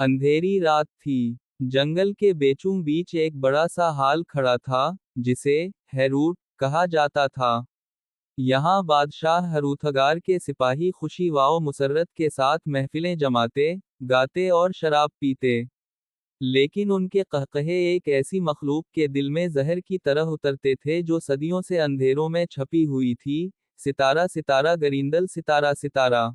अंधेरी रात थी। जंगल के बीचों बीच एक बड़ा सा हाल खड़ा था, जिसे हैरूट कहा जाता था। यहाँ बादशाह हरूथगार के सिपाही खुशी व मुसर्रत के साथ महफिलें जमाते, गाते और शराब पीते। लेकिन उनके कहकहे एक ऐसी मखलूक के दिल में जहर की तरह उतरते थे जो सदियों से अंधेरों में छपी हुई थी। सितारा सितारा गरिंदल सितारा सितारा।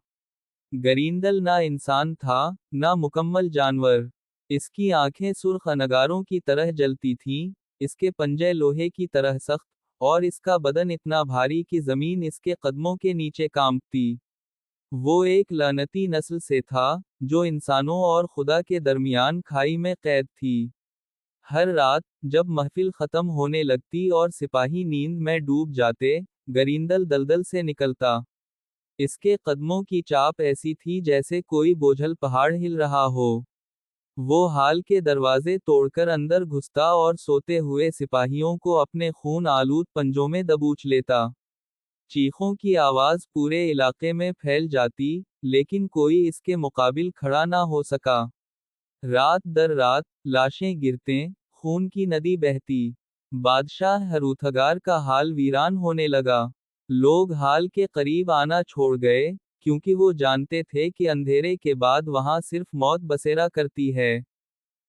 गरिंदल ना इंसान था, ना मुकम्मल जानवर। इसकी आंखें सुर्ख अनगारों की तरह जलती थीं, इसके पंजे लोहे की तरह सख्त, और इसका बदन इतना भारी कि जमीन इसके कदमों के नीचे कांपती। वो एक लानती नस्ल से था, जो इंसानों और खुदा के दरमियान खाई में कैद थी। हर रात, जब महफिल खत्म होने लगती और सिपाही नींद में डूब जाते, गरिंदल दलदल से निकलता। इसके कदमों की चाप ऐसी थी जैसे कोई बोझल पहाड़ हिल रहा हो। वो हाल के दरवाजे तोड़कर अंदर घुसता और सोते हुए सिपाहियों को अपने खून आलूद पंजों में दबोच लेता। चीखों की आवाज पूरे इलाके में फैल जाती, लेकिन कोई इसके मुकाबिल खड़ा ना हो सका। रात दर रात, लाशें गिरते, खून की नदी बहती। बादशाह हरूथगार का हाल वीरान होने लगा। लोग हाल के करीब आना छोड़ गए, क्योंकि वो जानते थे कि अंधेरे के बाद वहां सिर्फ मौत बसेरा करती है।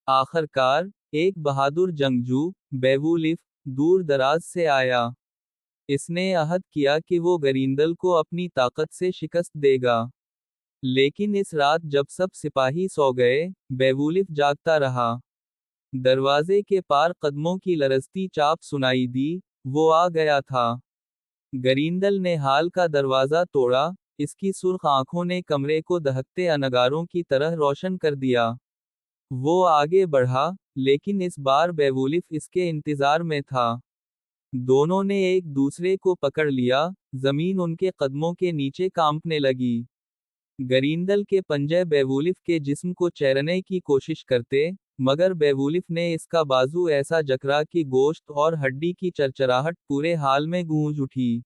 आखिरकार, एक बहादुर जंगजू, बेवुलिफ, दूर दराज से आया। इसने अहद किया कि वो गरिंदल को अपनी ताकत से शिकस्त देगा। लेकिन इस रात जब सब सिपाही सो गए, बेवुलिफ जागता रहा। दरवाजे के पार कदमों की लरजती चाप सुनाई दी, वो आ गया था। गरिंदल ने हाल का दरवाजा तोड़ा, इसकी सुर्ख आंखों ने कमरे को दहकते अनगारों की तरह रोशन कर दिया। वो आगे बढ़ा, लेकिन इस बार बेवुलिफ इसके इंतजार में था। दोनों ने एक दूसरे को पकड़ लिया, जमीन उनके कदमों के नीचे कांपने लगी। गरिंदल के पंजे बेवुलिफ के जिस्म को चैरने की कोशिश करते, मगर बेवुलिफ ने इसका बाजू ऐसा जकड़ा कि गोश्त और हड्डी की चरचराहट पूरे हाल में गूंज उठी।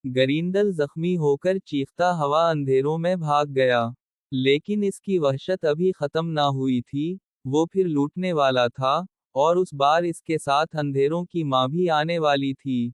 गरिंदल जख्मी होकर चीखता हवा अंधेरों में भाग गया। लेकिन इसकी वहशत अभी खत्म ना हुई थी, वो फिर लूटने वाला था, और उस बार इसके साथ अंधेरों की मां भी आने वाली थी।